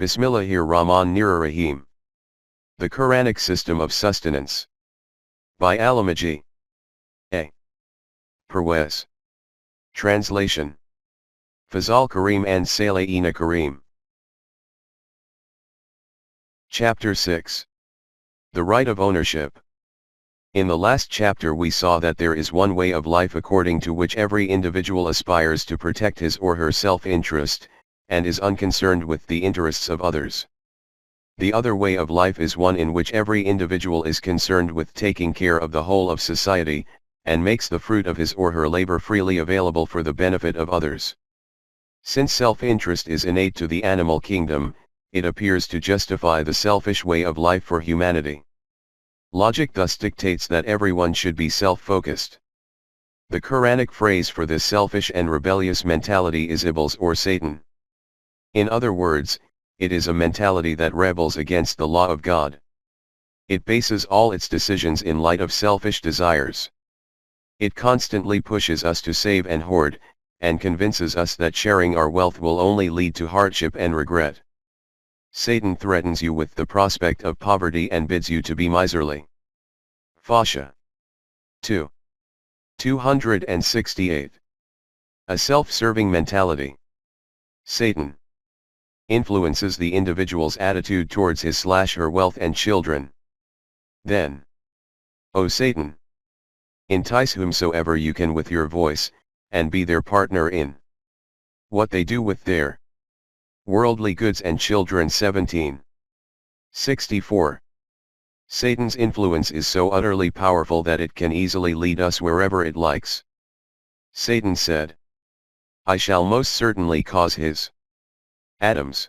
Bismillahir-Rahmanir-Rahim. The Quranic System of Sustenance. By Allama G. A. Parwez. Translation. Fazal Kareem and Salayina Kareem. Chapter 6. The Right of Ownership. In the last chapter we saw that there is one way of life according to which every individual aspires to protect his or her self-interest, and is unconcerned with the interests of others. The other way of life is one in which every individual is concerned with taking care of the whole of society, and makes the fruit of his or her labor freely available for the benefit of others. Since self-interest is innate to the animal kingdom, it appears to justify the selfish way of life for humanity. Logic thus dictates that everyone should be self-focused. The Quranic phrase for this selfish and rebellious mentality is Iblis or Satan. In other words, it is a mentality that rebels against the law of God. It bases all its decisions in light of selfish desires. It constantly pushes us to save and hoard, and convinces us that sharing our wealth will only lead to hardship and regret. Satan threatens you with the prospect of poverty and bids you to be miserly. Fasha. 2. 268. A self-serving mentality. Satan influences the individual's attitude towards his/her wealth and children. Then, O Satan, entice whomsoever you can with your voice, and be their partner in what they do with their worldly goods and children. 1764. Satan's influence is so utterly powerful that it can easily lead us wherever it likes. Satan said, I shall most certainly cause his Adam's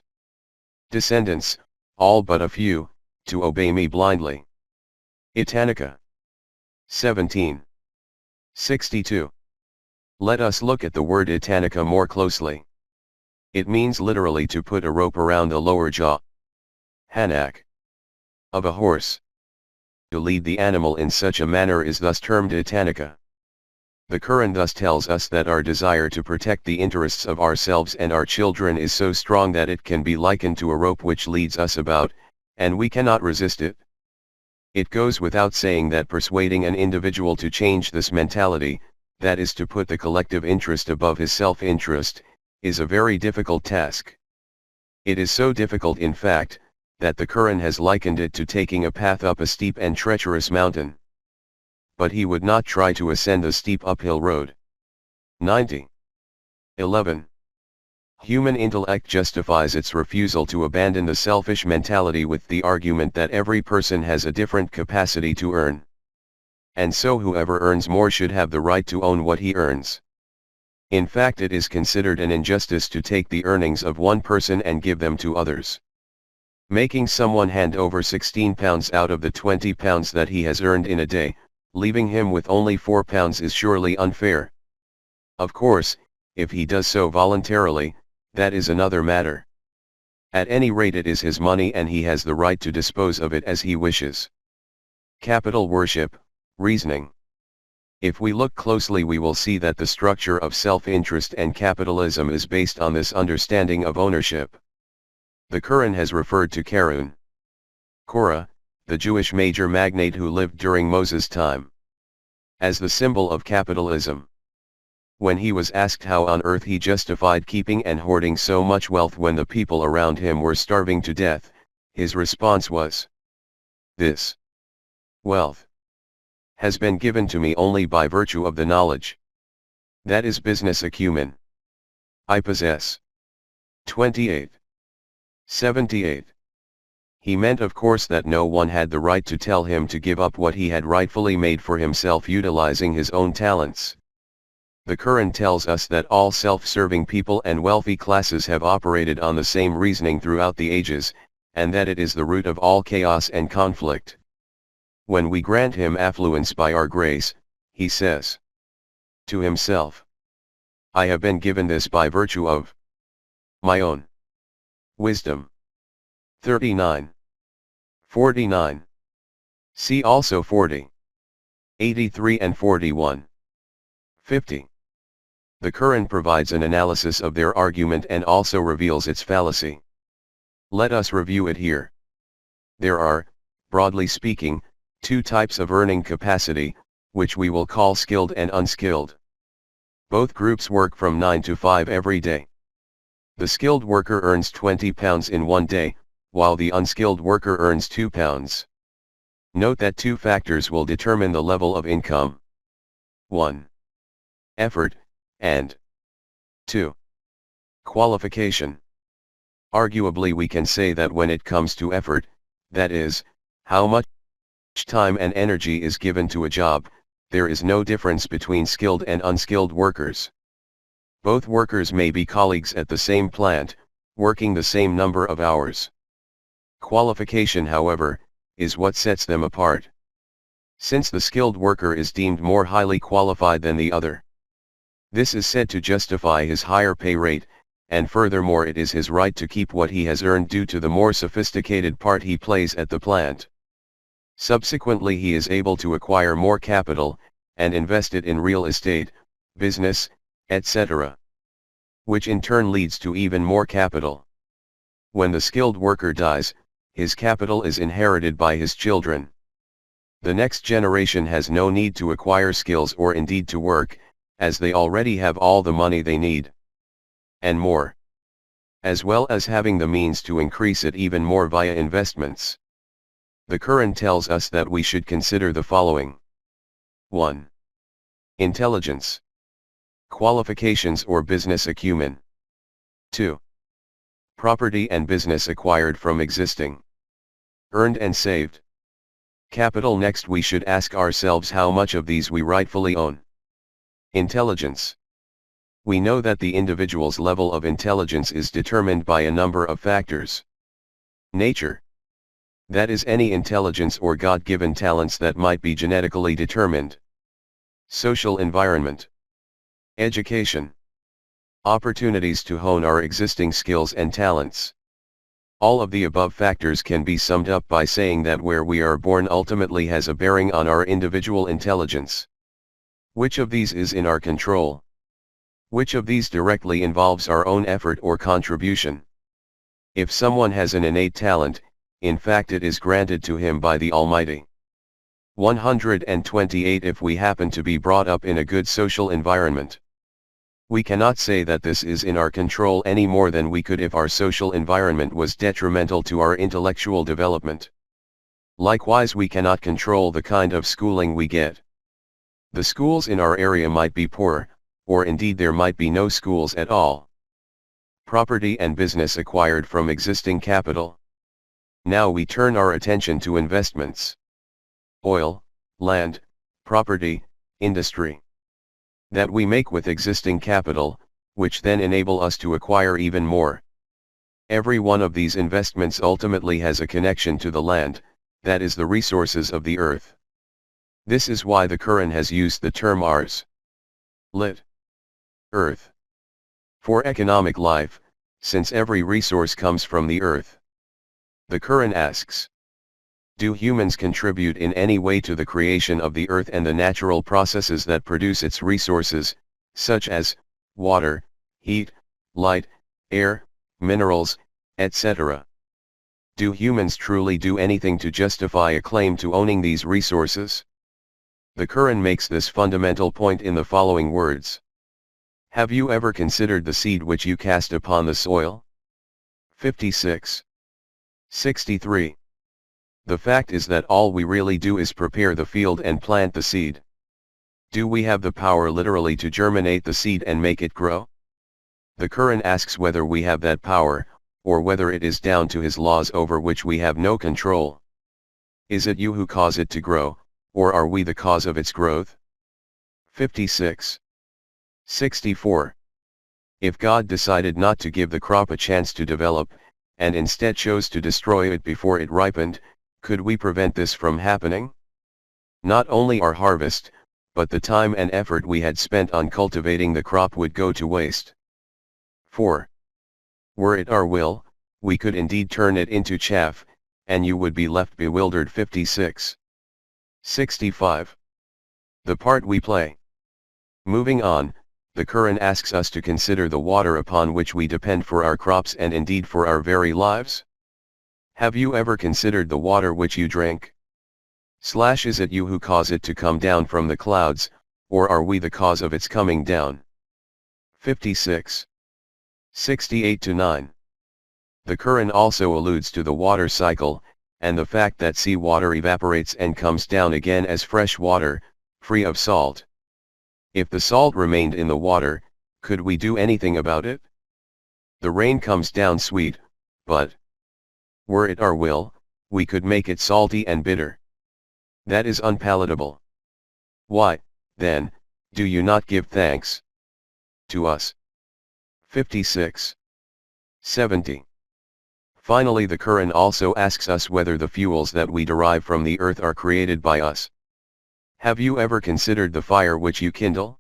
descendants, all but a few, to obey me blindly. Itanica. 1762. Let us look at the word itanica more closely. It means literally to put a rope around the lower jaw, hanak, of a horse. To lead the animal in such a manner is thus termed itanica. The Quran thus tells us that our desire to protect the interests of ourselves and our children is so strong that it can be likened to a rope which leads us about, and we cannot resist it. It goes without saying that persuading an individual to change this mentality, that is to put the collective interest above his self-interest, is a very difficult task. It is so difficult in fact, that the Quran has likened it to taking a path up a steep and treacherous mountain. But he would not try to ascend the steep uphill road. 90. 11. Human intellect justifies its refusal to abandon the selfish mentality with the argument that every person has a different capacity to earn. And so whoever earns more should have the right to own what he earns. In fact, it is considered an injustice to take the earnings of one person and give them to others. Making someone hand over £16 out of the £20 that he has earned in a day, leaving him with only £4 is surely unfair. Of course, if he does so voluntarily, that is another matter. At any rate, it is his money and he has the right to dispose of it as he wishes. Capital worship, reasoning. If we look closely, we will see that the structure of self-interest and capitalism is based on this understanding of ownership. The Quran has referred to Qarun, Korah, the Jewish major magnate who lived during Moses' time, as the symbol of capitalism. When he was asked how on earth he justified keeping and hoarding so much wealth when the people around him were starving to death, his response was, "This wealth has been given to me only by virtue of the knowledge. That is business acumen I possess." 28. 78. He meant of course that no one had the right to tell him to give up what he had rightfully made for himself utilizing his own talents. The Quran tells us that all self-serving people and wealthy classes have operated on the same reasoning throughout the ages, and that it is the root of all chaos and conflict. When we grant him affluence by our grace, he says to himself, I have been given this by virtue of my own wisdom. 39. 49. See also 40. 83 and 41. 50. The Quran provides an analysis of their argument and also reveals its fallacy. Let us review it here. There are, broadly speaking, two types of earning capacity, which we will call skilled and unskilled. Both groups work from 9 to 5 every day. The skilled worker earns £20 in one day, while the unskilled worker earns £2. Note that two factors will determine the level of income. 1. Effort, and 2. Qualification. Arguably we can say that when it comes to effort, that is, how much time and energy is given to a job, there is no difference between skilled and unskilled workers. Both workers may be colleagues at the same plant, working the same number of hours. Qualification, however, is what sets them apart. Since the skilled worker is deemed more highly qualified than the other. This is said to justify his higher pay rate, and furthermore it is his right to keep what he has earned due to the more sophisticated part he plays at the plant. Subsequently he is able to acquire more capital, and invest it in real estate, business, etc. Which in turn leads to even more capital. When the skilled worker dies, his capital is inherited by his children. The next generation has no need to acquire skills or indeed to work, as they already have all the money they need. And more. As well as having the means to increase it even more via investments. The Quran tells us that we should consider the following. 1. Intelligence. Qualifications or business acumen. 2. Property and business acquired from existing. Earned and saved. Capital. Next we should ask ourselves how much of these we rightfully own. Intelligence. We know that the individual's level of intelligence is determined by a number of factors. Nature. That is any intelligence or God-given talents that might be genetically determined. Social environment. Education. Opportunities to hone our existing skills and talents. All of the above factors can be summed up by saying that where we are born ultimately has a bearing on our individual intelligence. Which of these is in our control? Which of these directly involves our own effort or contribution? If someone has an innate talent, in fact it is granted to him by the Almighty. 128 If we happen to be brought up in a good social environment, we cannot say that this is in our control any more than we could if our social environment was detrimental to our intellectual development. Likewise, we cannot control the kind of schooling we get. The schools in our area might be poor, or indeed there might be no schools at all. Property and business acquired from existing capital. Now we turn our attention to investments. Oil, land, property, industry. That we make with existing capital, which then enable us to acquire even more. Every one of these investments ultimately has a connection to the land, that is the resources of the earth. This is why the Quran has used the term ars. Lit. Earth. For economic life, since every resource comes from the earth. The Quran asks, do humans contribute in any way to the creation of the earth and the natural processes that produce its resources, such as water, heat, light, air, minerals, etc.? Do humans truly do anything to justify a claim to owning these resources? The Quran makes this fundamental point in the following words. Have you ever considered the seed which you cast upon the soil? 56. 63. The fact is that all we really do is prepare the field and plant the seed. Do we have the power literally to germinate the seed and make it grow? The Quran asks whether we have that power, or whether it is down to His laws over which we have no control. Is it you who cause it to grow, or are we the cause of its growth? 56. 64. If God decided not to give the crop a chance to develop, and instead chose to destroy it before it ripened, could we prevent this from happening? Not only our harvest, but the time and effort we had spent on cultivating the crop would go to waste. 4. Were it our will, we could indeed turn it into chaff, and you would be left bewildered. 56. 65. The part we play. Moving on, the Quran asks us to consider the water upon which we depend for our crops and indeed for our very lives. Have you ever considered the water which you drink? Is it you who cause it to come down from the clouds, or are we the cause of its coming down? 56. 68-9. The Quran also alludes to the water cycle, and the fact that sea water evaporates and comes down again as fresh water, free of salt. If the salt remained in the water, could we do anything about it? The rain comes down sweet, but were it our will, we could make it salty and bitter. That is unpalatable. Why, then, do you not give thanks to us? 56. 70. Finally, the Quran also asks us whether the fuels that we derive from the earth are created by us. Have you ever considered the fire which you kindle?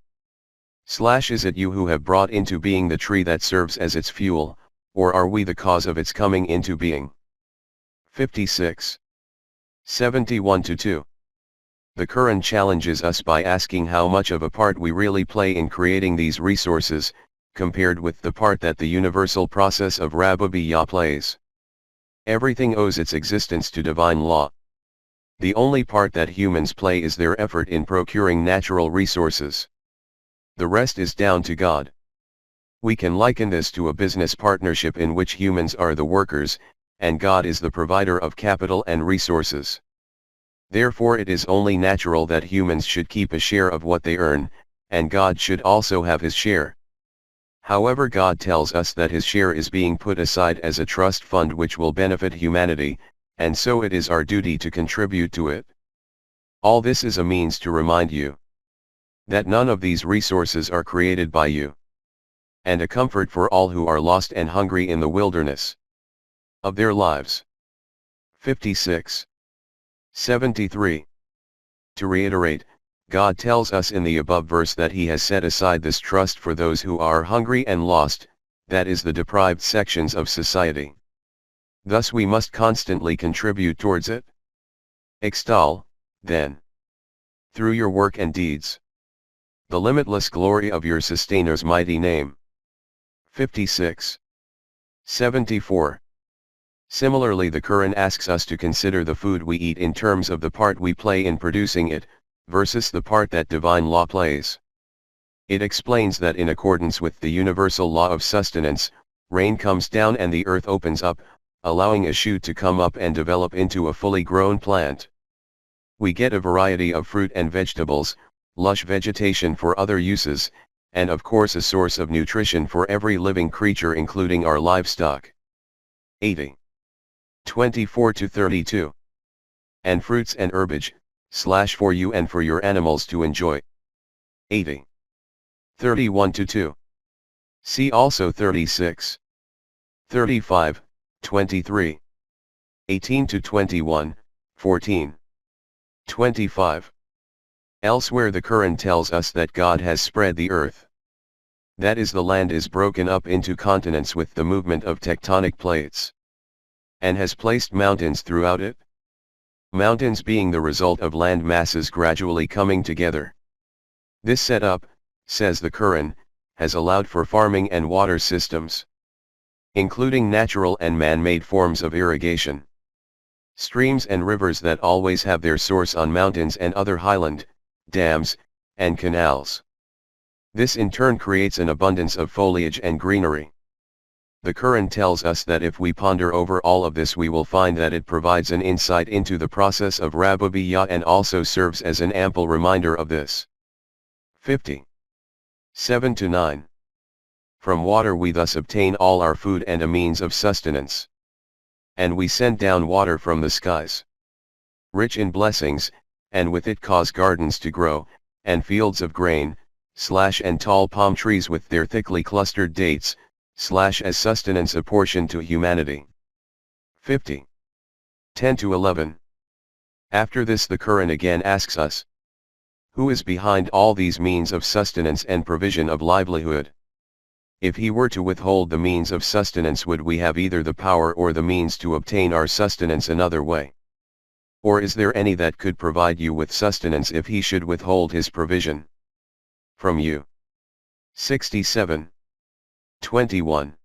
Is it you who have brought into being the tree that serves as its fuel, or are we the cause of its coming into being? 56. 71-2. The Quran challenges us by asking how much of a part we really play in creating these resources, compared with the part that the universal process of Rububiyyah plays. Everything owes its existence to divine law. The only part that humans play is their effort in procuring natural resources. The rest is down to God. We can liken this to a business partnership in which humans are the workers, and God is the provider of capital and resources. Therefore it is only natural that humans should keep a share of what they earn, and God should also have his share. However, God tells us that his share is being put aside as a trust fund which will benefit humanity, and so it is our duty to contribute to it. All this is a means to remind you that none of these resources are created by you, and a comfort for all who are lost and hungry in the wilderness of their lives. 56. 73. To reiterate, God tells us in the above verse that he has set aside this trust for those who are hungry and lost, that is the deprived sections of society. Thus we must constantly contribute towards it. Extol, then, through your work and deeds, the limitless glory of your Sustainer''s mighty name. 56. 74. Similarly, the Quran asks us to consider the food we eat in terms of the part we play in producing it, versus the part that divine law plays. It explains that in accordance with the universal law of sustenance, rain comes down and the earth opens up, allowing a shoot to come up and develop into a fully grown plant. We get a variety of fruit and vegetables, lush vegetation for other uses, and of course a source of nutrition for every living creature including our livestock. 80. 24-32. And fruits and herbage, for you and for your animals to enjoy. 80. 31-2. See also 36. 35, 23. 18-21, 14. 25. Elsewhere the Quran tells us that God has spread the earth. That is, the land is broken up into continents with the movement of tectonic plates, and has placed mountains throughout it. Mountains being the result of land masses gradually coming together. This setup, says the Quran, has allowed for farming and water systems, including natural and man-made forms of irrigation. Streams and rivers that always have their source on mountains and other highland, dams, and canals. This in turn creates an abundance of foliage and greenery. The Quran tells us that if we ponder over all of this, we will find that it provides an insight into the process of Rububiyyah and also serves as an ample reminder of this. 50. 7-9. From water we thus obtain all our food and a means of sustenance. And we send down water from the skies, rich in blessings, and with it cause gardens to grow, and fields of grain, and tall palm trees with their thickly clustered dates, as sustenance apportioned to humanity. 50. 10-11. After this the Quran again asks us, who is behind all these means of sustenance and provision of livelihood? If he were to withhold the means of sustenance, would we have either the power or the means to obtain our sustenance another way? Or is there any that could provide you with sustenance if he should withhold his provision from you? 67. 21.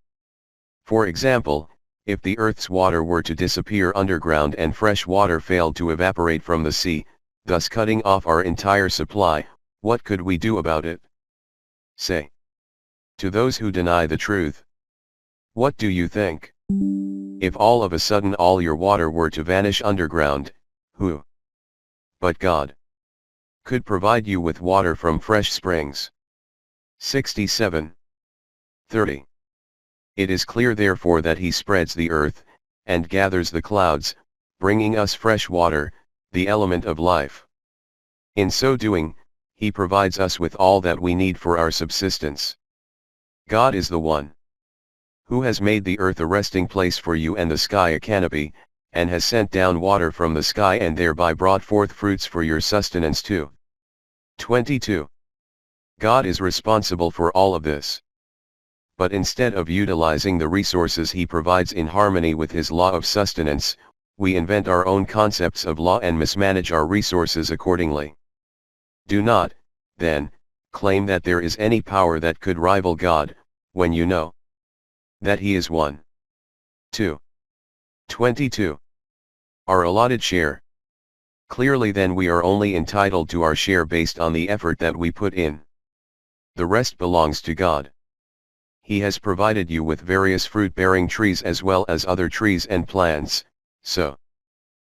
For example, If the earth's water were to disappear underground and fresh water failed to evaporate from the sea, thus cutting off our entire supply, what could we do about it? Say. To those who deny the truth. What do you think? If all of a sudden all your water were to vanish underground, who, but God, could provide you with water from fresh springs? 67. 30. It is clear therefore that he spreads the earth, and gathers the clouds, bringing us fresh water, the element of life. In so doing, he provides us with all that we need for our subsistence. God is the one who has made the earth a resting place for you and the sky a canopy, and has sent down water from the sky and thereby brought forth fruits for your sustenance too. 22. God is responsible for all of this. But instead of utilizing the resources he provides in harmony with his law of sustenance, we invent our own concepts of law and mismanage our resources accordingly. Do not, then, claim that there is any power that could rival God, when you know that he is one. 2. 22. Our allotted share. Clearly then we are only entitled to our share based on the effort that we put in. The rest belongs to God. He has provided you with various fruit-bearing trees as well as other trees and plants, so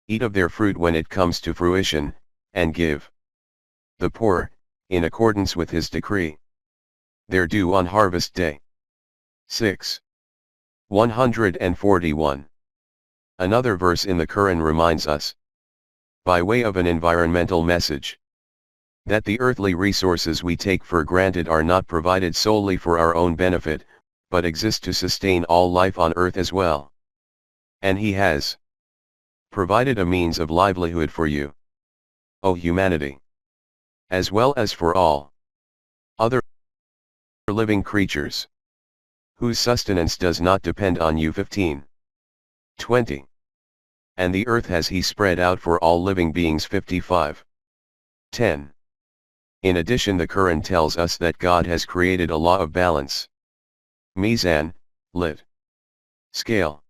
eat of their fruit when it comes to fruition, and give the poor, in accordance with his decree, their due on harvest day. 6. 141. Another verse in the Quran reminds us, by way of an environmental message, that the earthly resources we take for granted are not provided solely for our own benefit, but exist to sustain all life on earth as well. And he has provided a means of livelihood for you, O humanity, as well as for all other living creatures, whose sustenance does not depend on you. 15. 20. And the earth has he spread out for all living beings. 55. 10. In addition, the Quran tells us that God has created a law of balance. Mizan, lit. Scale.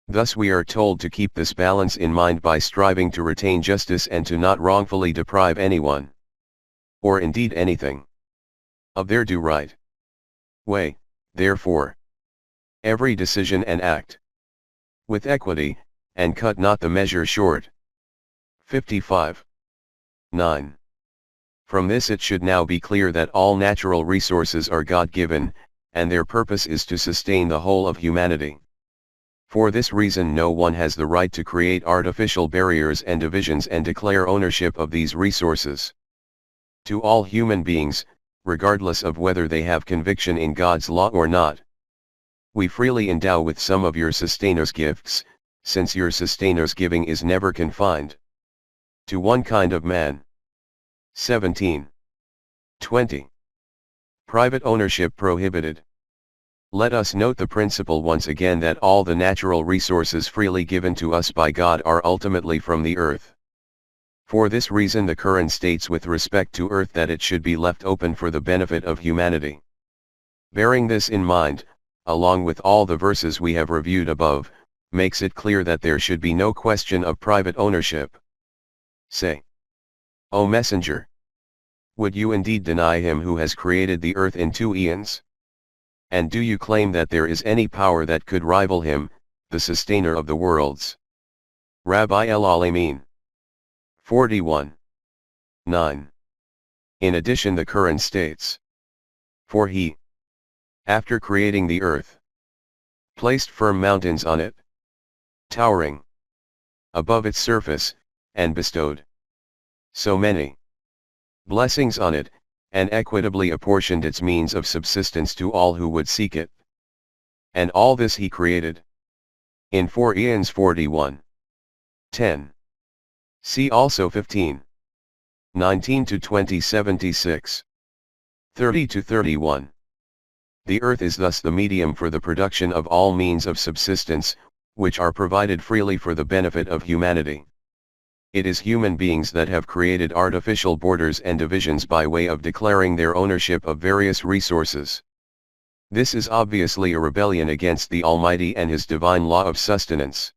Thus we are told to keep this balance in mind by striving to retain justice and to not wrongfully deprive anyone, or indeed anything, of their due right. Weigh, therefore, every decision and act with equity, and cut not the measure short. 55. 9. From this it should now be clear that all natural resources are God-given, and their purpose is to sustain the whole of humanity. For this reason no one has the right to create artificial barriers and divisions and declare ownership of these resources. To all human beings, regardless of whether they have conviction in God's law or not, we freely endow with some of your sustainers' gifts, since your sustainers' giving is never confined to one kind of man. 17. 20. Private ownership prohibited. Let us note the principle once again that all the natural resources freely given to us by God are ultimately from the earth. For this reason the Quran states with respect to earth that it should be left open for the benefit of humanity. Bearing this in mind, along with all the verses we have reviewed above, makes it clear that there should be no question of private ownership. Say, O Messenger, would you indeed deny him who has created the earth in 2 eons? And do you claim that there is any power that could rival him, the sustainer of the worlds? Rabbi al-Alamin. 41. 9. In addition the Quran states, for he, after creating the earth, placed firm mountains on it, towering above its surface, and bestowed so many blessings on it, and equitably apportioned its means of subsistence to all who would seek it. And all this he created in 4 eons. 41. 10. See also 15. 19 to 20, 76. 30 to 31. The earth is thus the medium for the production of all means of subsistence, which are provided freely for the benefit of humanity. It is human beings that have created artificial borders and divisions by way of declaring their ownership of various resources. This is obviously a rebellion against the Almighty and His divine law of sustenance.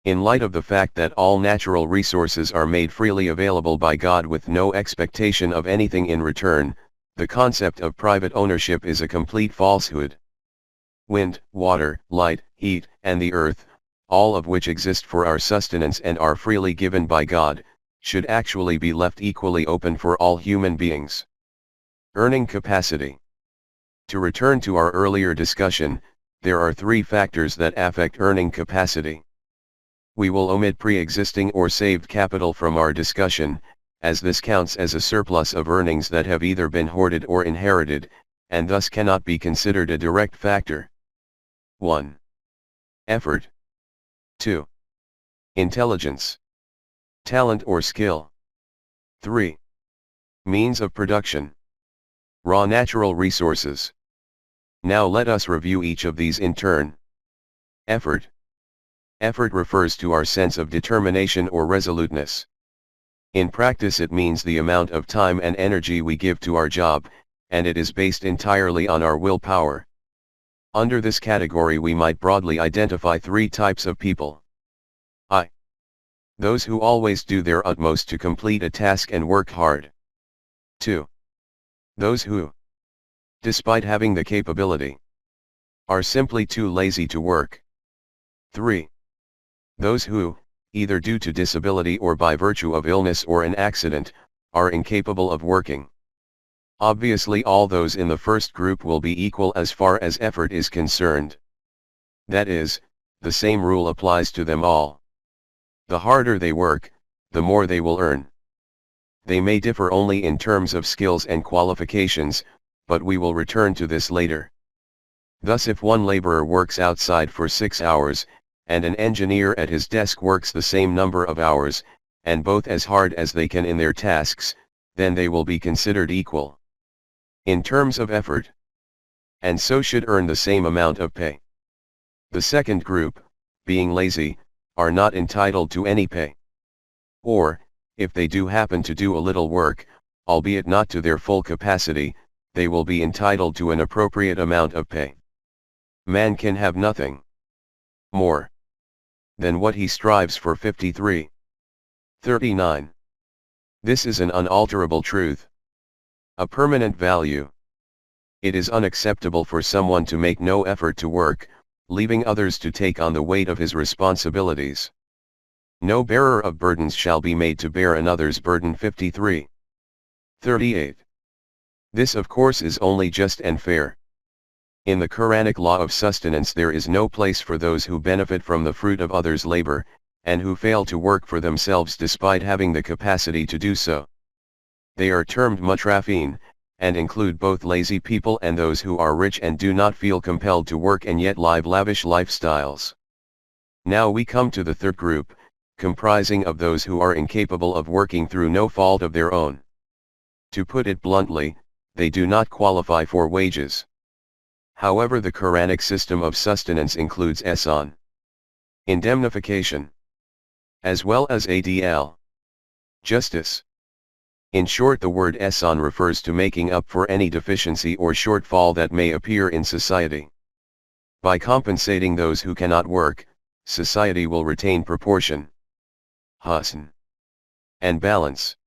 In light of the fact that all natural resources are made freely available by God with no expectation of anything in return, the concept of private ownership is a complete falsehood. Wind, water, light, heat, and the earth, all of which exist for our sustenance and are freely given by God, should actually be left equally open for all human beings. Earning capacity. To return to our earlier discussion, there are three factors that affect earning capacity. We will omit pre-existing or saved capital from our discussion, as this counts as a surplus of earnings that have either been hoarded or inherited, and thus cannot be considered a direct factor. 1. Effort. 2. Intelligence, talent or skill. 3. Means of production. Raw natural resources. Now let us review each of these in turn. Effort. Effort refers to our sense of determination or resoluteness. In practice it means the amount of time and energy we give to our job, and it is based entirely on our willpower. Under this category we might broadly identify three types of people. I. Those who always do their utmost to complete a task and work hard. 2. Those who, despite having the capability, are simply too lazy to work. 3. Those who, either due to disability or by virtue of illness or an accident, are incapable of working. Obviously all those in the first group will be equal as far as effort is concerned. That is, the same rule applies to them all. The harder they work, the more they will earn. They may differ only in terms of skills and qualifications, but we will return to this later. Thus if one laborer works outside for 6 hours, and an engineer at his desk works the same number of hours, and both as hard as they can in their tasks, then they will be considered equal in terms of effort, and so should earn the same amount of pay. The second group, being lazy, are not entitled to any pay. Or, if they do happen to do a little work, albeit not to their full capacity, they will be entitled to an appropriate amount of pay. Man can have nothing more than what he strives for. 53:39. This is an unalterable truth, a permanent value. It is unacceptable for someone to make no effort to work, leaving others to take on the weight of his responsibilities. No bearer of burdens shall be made to bear another's burden. 53:38. This of course is only just and fair. In the Quranic law of sustenance there is no place for those who benefit from the fruit of others' labor, and who fail to work for themselves despite having the capacity to do so. They are termed mutrafin, and include both lazy people and those who are rich and do not feel compelled to work and yet live lavish lifestyles. Now we come to the third group, comprising of those who are incapable of working through no fault of their own. To put it bluntly, they do not qualify for wages. However, the Quranic system of sustenance includes ihsan, indemnification, as well as adl, justice. In short, the word ihsan refers to making up for any deficiency or shortfall that may appear in society. By compensating those who cannot work, society will retain proportion, husn, and balance.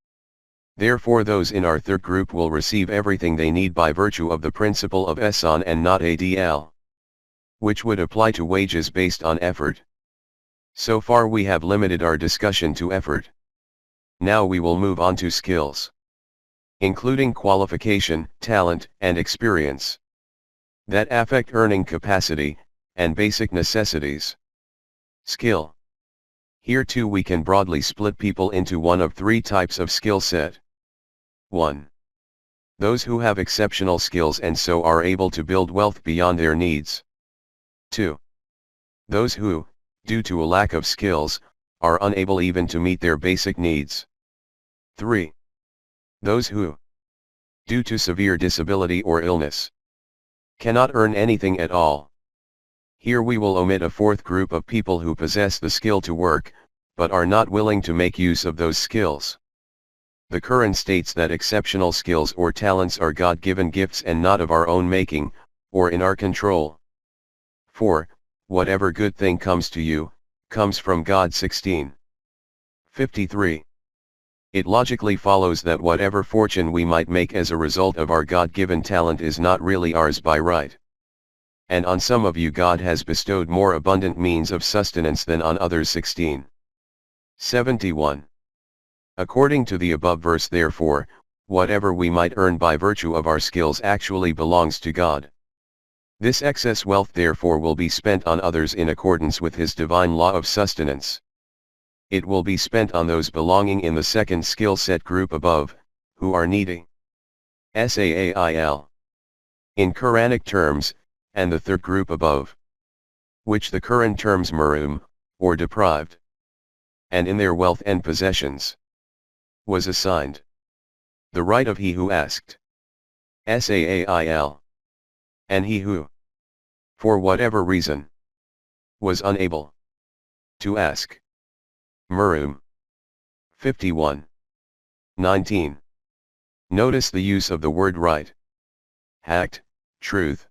Therefore those in our third group will receive everything they need by virtue of the principle of ihsan and not adl, which would apply to wages based on effort. So far we have limited our discussion to effort. Now we will move on to skills, including qualification, talent, and experience, that affect earning capacity, and basic necessities. Skill. Here too we can broadly split people into one of three types of skill set. 1. Those who have exceptional skills and so are able to build wealth beyond their needs. 2. Those who, due to a lack of skills, are unable even to meet their basic needs. 3. Those who, due to severe disability or illness, cannot earn anything at all. Here we will omit a fourth group of people who possess the skill to work, but are not willing to make use of those skills. The Quran states that exceptional skills or talents are God-given gifts and not of our own making, or in our control. 4. Whatever good thing comes to you, comes from God. 16:53. It logically follows that whatever fortune we might make as a result of our God-given talent is not really ours by right. And on some of you God has bestowed more abundant means of sustenance than on others. 16:71. According to the above verse, therefore, whatever we might earn by virtue of our skills actually belongs to God. This excess wealth therefore will be spent on others in accordance with his divine law of sustenance. It will be spent on those belonging in the second skill set group above, who are needy. Sail. In Quranic terms, and the third group above, which the Quran terms maroom, or deprived, and in their wealth and possessions, was assigned the right of he who asked. Sail. And he who, for whatever reason, was unable to ask. Maroom. 51:19. Notice the use of the word right, haqq, truth,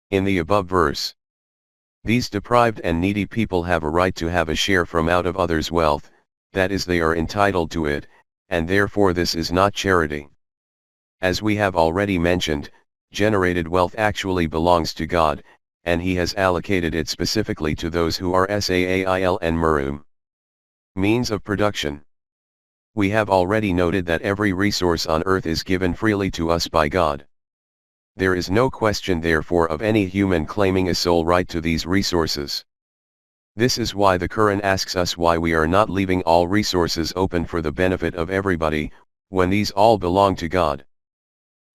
in the above verse. These deprived and needy people have a right to have a share from out of others' wealth, that is, they are entitled to it, and therefore this is not charity. As we have already mentioned, generated wealth actually belongs to God, and he has allocated it specifically to those who are Sail and maroom. Means of production. We have already noted that every resource on earth is given freely to us by God. There is no question therefore of any human claiming a sole right to these resources. This is why the Quran asks us why we are not leaving all resources open for the benefit of everybody, when these all belong to God.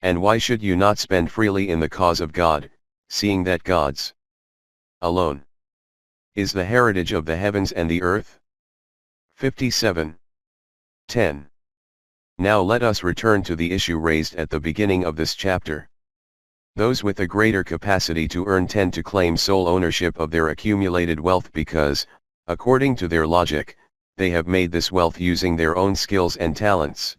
And why should you not spend freely in the cause of God, seeing that God's alone is the heritage of the heavens and the earth? 57:10. Now let us return to the issue raised at the beginning of this chapter. Those with a greater capacity to earn tend to claim sole ownership of their accumulated wealth because, according to their logic, they have made this wealth using their own skills and talents.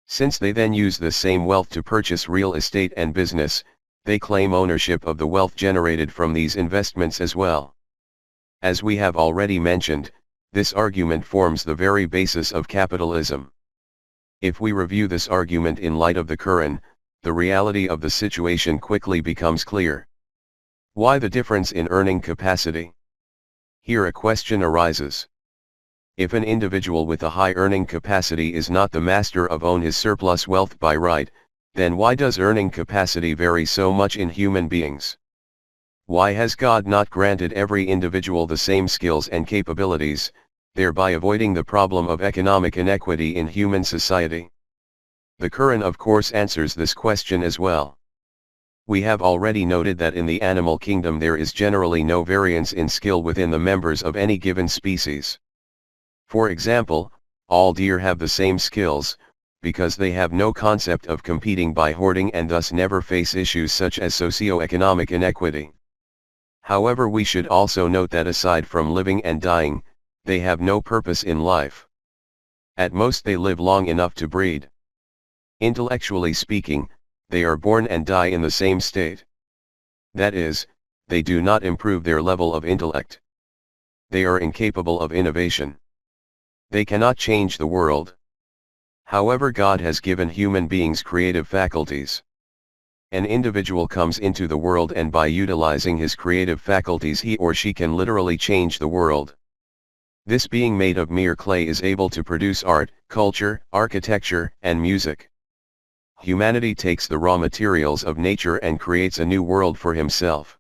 Since they then use the same wealth to purchase real estate and business, they claim ownership of the wealth generated from these investments as well. As we have already mentioned, this argument forms the very basis of capitalism. If we review this argument in light of the Quran, the reality of the situation quickly becomes clear. Why the difference in earning capacity? Here a question arises. If an individual with a high earning capacity is not the master of own his surplus wealth by right, then why does earning capacity vary so much in human beings? Why has God not granted every individual the same skills and capabilities, thereby avoiding the problem of economic inequity in human society? The Quran of course answers this question as well. We have already noted that in the animal kingdom there is generally no variance in skill within the members of any given species. For example, all deer have the same skills, because they have no concept of competing by hoarding and thus never face issues such as socio-economic inequity. However, we should also note that aside from living and dying, they have no purpose in life. At most they live long enough to breed. Intellectually speaking, they are born and die in the same state. That is, they do not improve their level of intellect. They are incapable of innovation. They cannot change the world. However, God has given human beings creative faculties. An individual comes into the world and by utilizing his creative faculties he or she can literally change the world. This being made of mere clay is able to produce art, culture, architecture, and music. Humanity takes the raw materials of nature and creates a new world for himself.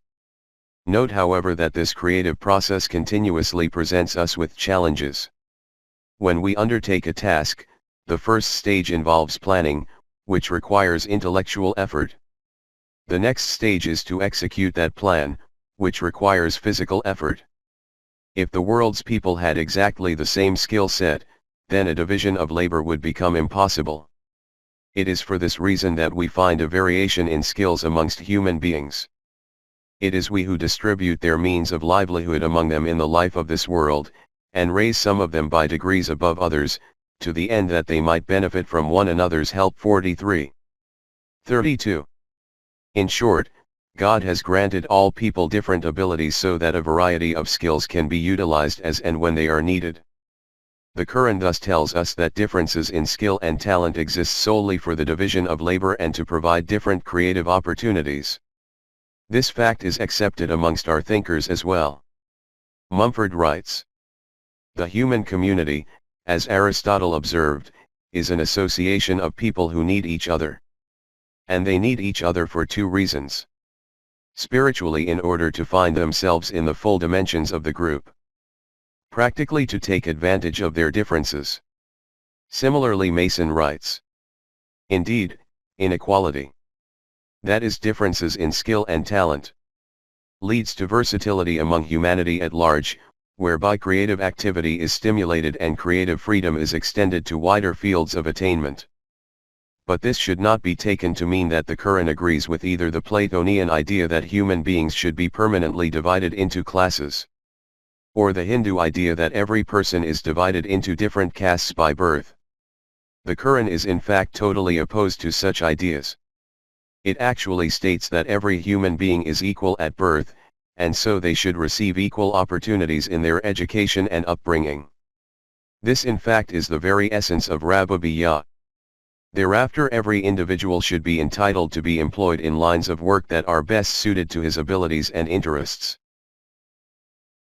Note however that this creative process continuously presents us with challenges. When we undertake a task, the first stage involves planning, which requires intellectual effort. The next stage is to execute that plan, which requires physical effort. If the world's people had exactly the same skill set, then a division of labor would become impossible. It is for this reason that we find a variation in skills amongst human beings. It is we who distribute their means of livelihood among them in the life of this world, and raise some of them by degrees above others, to the end that they might benefit from one another's help. 43:32. In short, God has granted all people different abilities so that a variety of skills can be utilized as and when they are needed. The Quran thus tells us that differences in skill and talent exist solely for the division of labor and to provide different creative opportunities. This fact is accepted amongst our thinkers as well. Mumford writes, "The human community, as Aristotle observed, is an association of people who need each other. And they need each other for two reasons. Spiritually, in order to find themselves in the full dimensions of the group. Practically, to take advantage of their differences." Similarly, Mason writes, "Indeed, inequality, that is differences in skill and talent, leads to versatility among humanity at large, whereby creative activity is stimulated and creative freedom is extended to wider fields of attainment." But this should not be taken to mean that the Quran agrees with either the Platonian idea that human beings should be permanently divided into classes, or the Hindu idea that every person is divided into different castes by birth. The Quran is in fact totally opposed to such ideas. It actually states that every human being is equal at birth, and so they should receive equal opportunities in their education and upbringing. This in fact is the very essence of Rububiyyah. Thereafter, every individual should be entitled to be employed in lines of work that are best suited to his abilities and interests.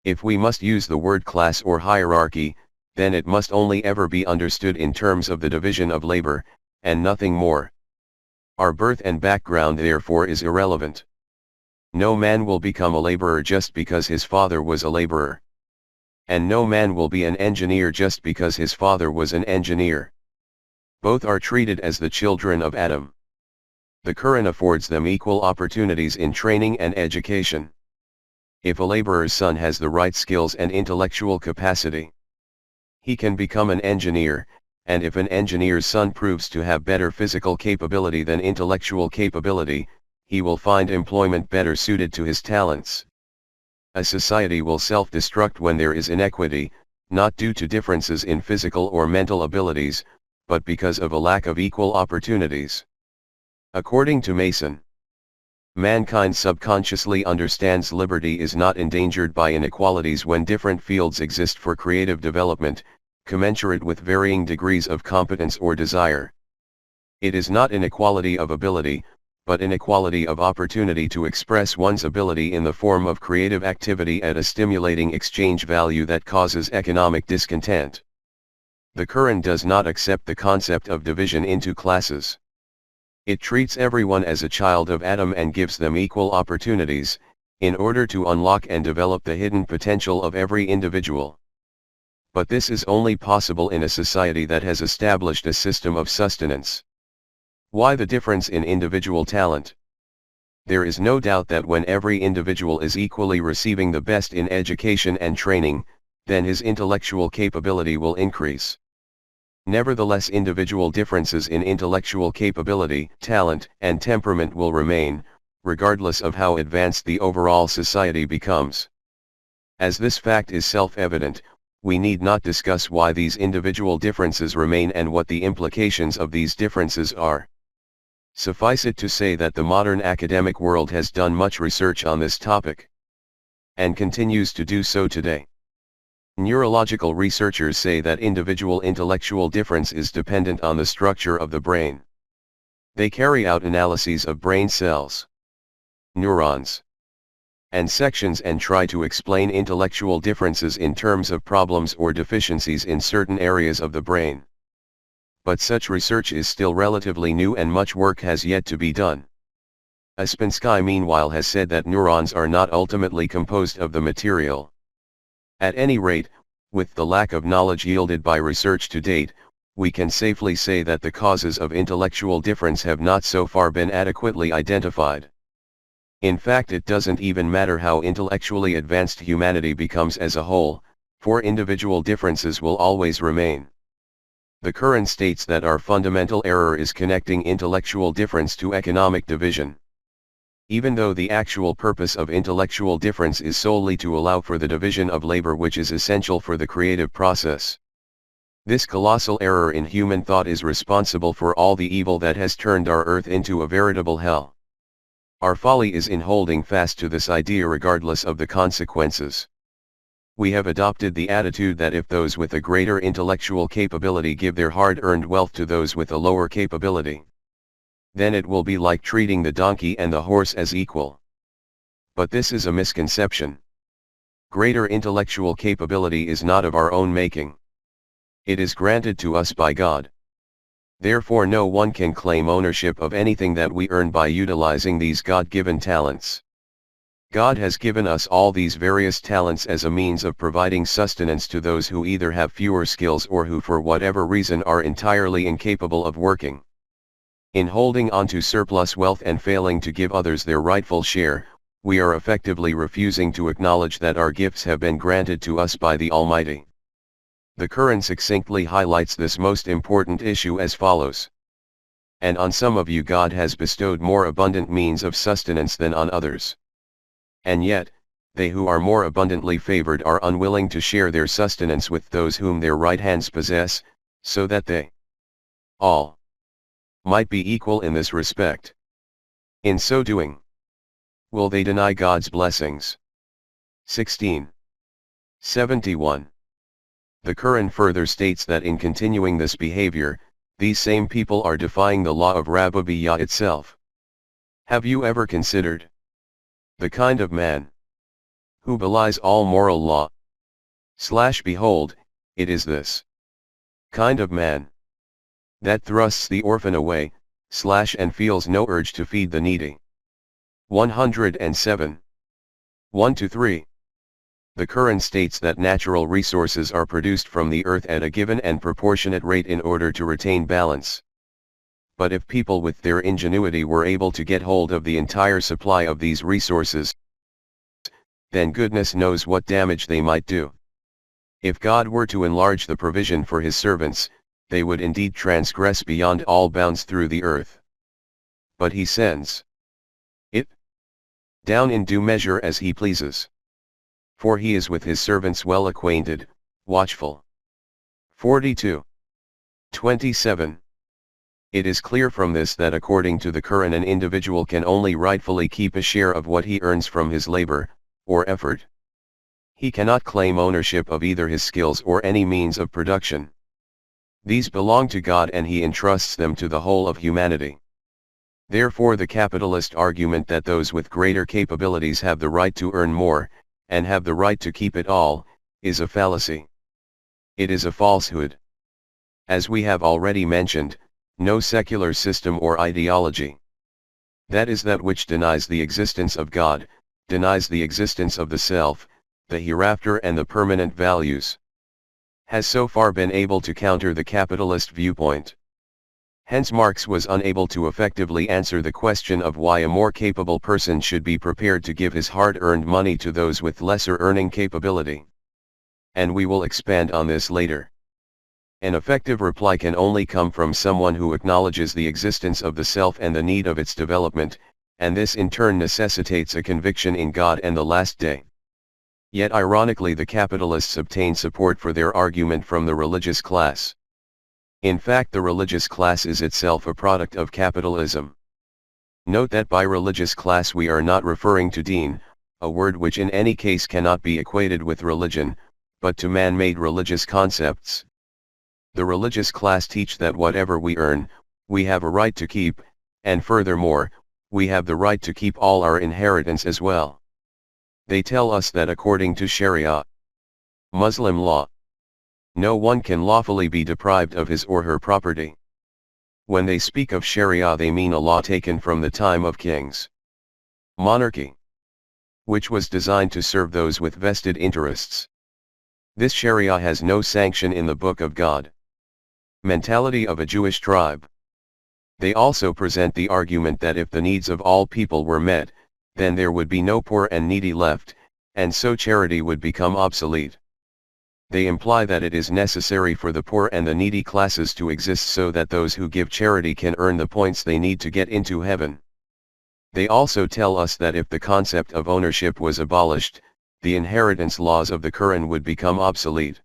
If we must use the word class or hierarchy, then it must only ever be understood in terms of the division of labor, and nothing more. Our birth and background therefore is irrelevant. No man will become a laborer just because his father was a laborer. And no man will be an engineer just because his father was an engineer. Both are treated as the children of Adam. The Quran affords them equal opportunities in training and education. If a laborer's son has the right skills and intellectual capacity, he can become an engineer, and if an engineer's son proves to have better physical capability than intellectual capability, he will find employment better suited to his talents. A society will self-destruct when there is inequity, not due to differences in physical or mental abilities, but because of a lack of equal opportunities. According to Mason, mankind subconsciously understands liberty is not endangered by inequalities when different fields exist for creative development, commensurate with varying degrees of competence or desire. It is not inequality of ability, but inequality of opportunity to express one's ability in the form of creative activity at a stimulating exchange value that causes economic discontent. The Quran does not accept the concept of division into classes. It treats everyone as a child of Adam and gives them equal opportunities, in order to unlock and develop the hidden potential of every individual. But this is only possible in a society that has established a system of sustenance. Why the difference in individual talent? There is no doubt that when every individual is equally receiving the best in education and training, then his intellectual capability will increase. Nevertheless, individual differences in intellectual capability, talent, and temperament will remain, regardless of how advanced the overall society becomes. As this fact is self-evident, we need not discuss why these individual differences remain and what the implications of these differences are. Suffice it to say that the modern academic world has done much research on this topic, and continues to do so today. Neurological researchers say that individual intellectual difference is dependent on the structure of the brain. They carry out analyses of brain cells, neurons, and sections and try to explain intellectual differences in terms of problems or deficiencies in certain areas of the brain. But such research is still relatively new and much work has yet to be done. Ouspensky meanwhile has said that neurons are not ultimately composed of the material. At any rate, with the lack of knowledge yielded by research to date, we can safely say that the causes of intellectual difference have not so far been adequately identified. In fact, it doesn't even matter how intellectually advanced humanity becomes as a whole, for individual differences will always remain. The Quran states that our fundamental error is connecting intellectual difference to economic division. Even though the actual purpose of intellectual difference is solely to allow for the division of labor which is essential for the creative process. This colossal error in human thought is responsible for all the evil that has turned our earth into a veritable hell. Our folly is in holding fast to this idea regardless of the consequences. We have adopted the attitude that if those with a greater intellectual capability give their hard-earned wealth to those with a lower capability, then it will be like treating the donkey and the horse as equal. But this is a misconception. Greater intellectual capability is not of our own making. It is granted to us by God. Therefore no one can claim ownership of anything that we earn by utilizing these God-given talents. God has given us all these various talents as a means of providing sustenance to those who either have fewer skills or who for whatever reason are entirely incapable of working. In holding on to surplus wealth and failing to give others their rightful share, we are effectively refusing to acknowledge that our gifts have been granted to us by the Almighty. The Quran succinctly highlights this most important issue as follows. And on some of you God has bestowed more abundant means of sustenance than on others. And yet, they who are more abundantly favored are unwilling to share their sustenance with those whom their right hands possess, so that they all might be equal in this respect. In so doing, will they deny God's blessings? 16:71. The Quran further states that in continuing this behavior, these same people are defying the law of Rububiyyah itself. Have you ever considered the kind of man who belies all moral law? Behold, it is this kind of man that thrusts the orphan away, and feels no urge to feed the needy. 107. 1-3. The Quran states that natural resources are produced from the earth at a given and proportionate rate in order to retain balance. But if people with their ingenuity were able to get hold of the entire supply of these resources, then goodness knows what damage they might do. If God were to enlarge the provision for his servants, they would indeed transgress beyond all bounds through the earth. But he sends it down in due measure as he pleases. For he is with his servants well acquainted, watchful. 42:27. It is clear from this that according to the Quran an individual can only rightfully keep a share of what he earns from his labor, or effort. He cannot claim ownership of either his skills or any means of production. These belong to God and he entrusts them to the whole of humanity. Therefore the capitalist argument that those with greater capabilities have the right to earn more, and have the right to keep it all, is a fallacy. It is a falsehood. As we have already mentioned, no secular system or ideology, that is that which denies the existence of God, denies the existence of the self, the hereafter and the permanent values, has so far been able to counter the capitalist viewpoint. Hence Marx was unable to effectively answer the question of why a more capable person should be prepared to give his hard-earned money to those with lesser earning capability. And we will expand on this later. An effective reply can only come from someone who acknowledges the existence of the self and the need of its development, and this in turn necessitates a conviction in God and the last day. Yet ironically the capitalists obtain support for their argument from the religious class. In fact the religious class is itself a product of capitalism. Note that by religious class we are not referring to deen, a word which in any case cannot be equated with religion, but to man-made religious concepts. The religious class teach that whatever we earn, we have a right to keep, and furthermore, we have the right to keep all our inheritance as well. They tell us that according to Sharia, Muslim law, no one can lawfully be deprived of his or her property. When they speak of Sharia they mean a law taken from the time of kings. Monarchy, which was designed to serve those with vested interests. This Sharia has no sanction in the Book of God. Mentality of a Jewish tribe. They also present the argument that if the needs of all people were met, then there would be no poor and needy left, and so charity would become obsolete. They imply that it is necessary for the poor and the needy classes to exist so that those who give charity can earn the points they need to get into heaven. They also tell us that if the concept of ownership was abolished, the inheritance laws of the Quran would become obsolete.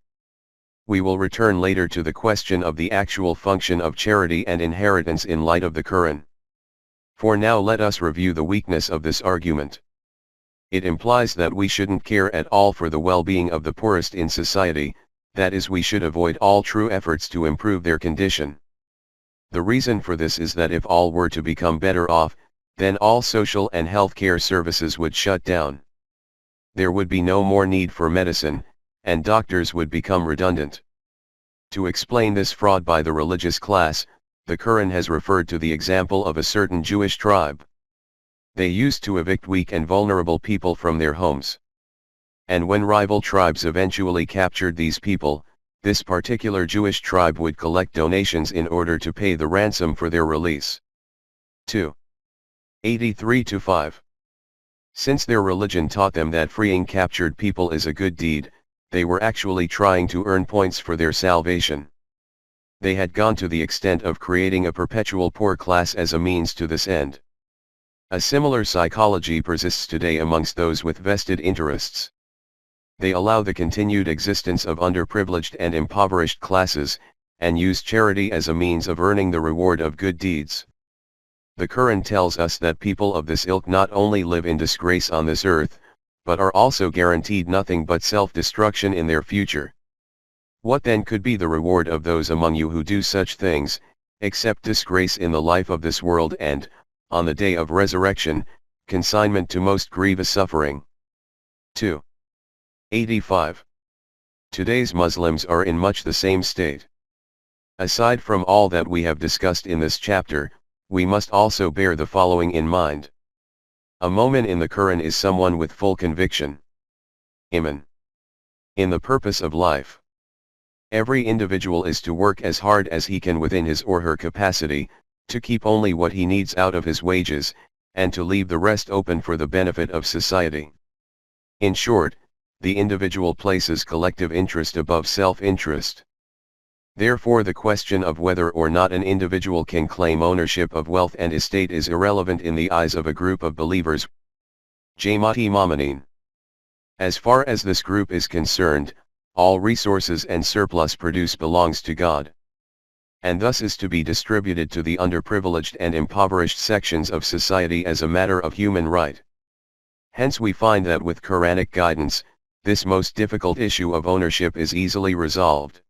We will return later to the question of the actual function of charity and inheritance in light of the Quran. For now let us review the weakness of this argument. It implies that we shouldn't care at all for the well-being of the poorest in society, that is, we should avoid all true efforts to improve their condition. The reason for this is that if all were to become better off, then all social and health care services would shut down. There would be no more need for medicine, and doctors would become redundant. To explain this fraud by the religious class, the Quran has referred to the example of a certain Jewish tribe. They used to evict weak and vulnerable people from their homes. And when rival tribes eventually captured these people, this particular Jewish tribe would collect donations in order to pay the ransom for their release. 2. 83-5. Since their religion taught them that freeing captured people is a good deed, they were actually trying to earn points for their salvation. They had gone to the extent of creating a perpetual poor class as a means to this end. A similar psychology persists today amongst those with vested interests. They allow the continued existence of underprivileged and impoverished classes, and use charity as a means of earning the reward of good deeds. The Quran tells us that people of this ilk not only live in disgrace on this earth, but are also guaranteed nothing but self-destruction in their future. What then could be the reward of those among you who do such things, except disgrace in the life of this world and, on the day of resurrection, consignment to most grievous suffering? 2. 85. Today's Muslims are in much the same state. Aside from all that we have discussed in this chapter, we must also bear the following in mind. A mu'min in the Quran is someone with full conviction. Iman. In the purpose of life. Every individual is to work as hard as he can within his or her capacity, to keep only what he needs out of his wages, and to leave the rest open for the benefit of society. In short, the individual places collective interest above self-interest. Therefore the question of whether or not an individual can claim ownership of wealth and estate is irrelevant in the eyes of a group of believers. Jamati Mu'minin. As far as this group is concerned, all resources and surplus produce belongs to God, and thus is to be distributed to the underprivileged and impoverished sections of society as a matter of human right. Hence we find that with Quranic guidance, this most difficult issue of ownership is easily resolved.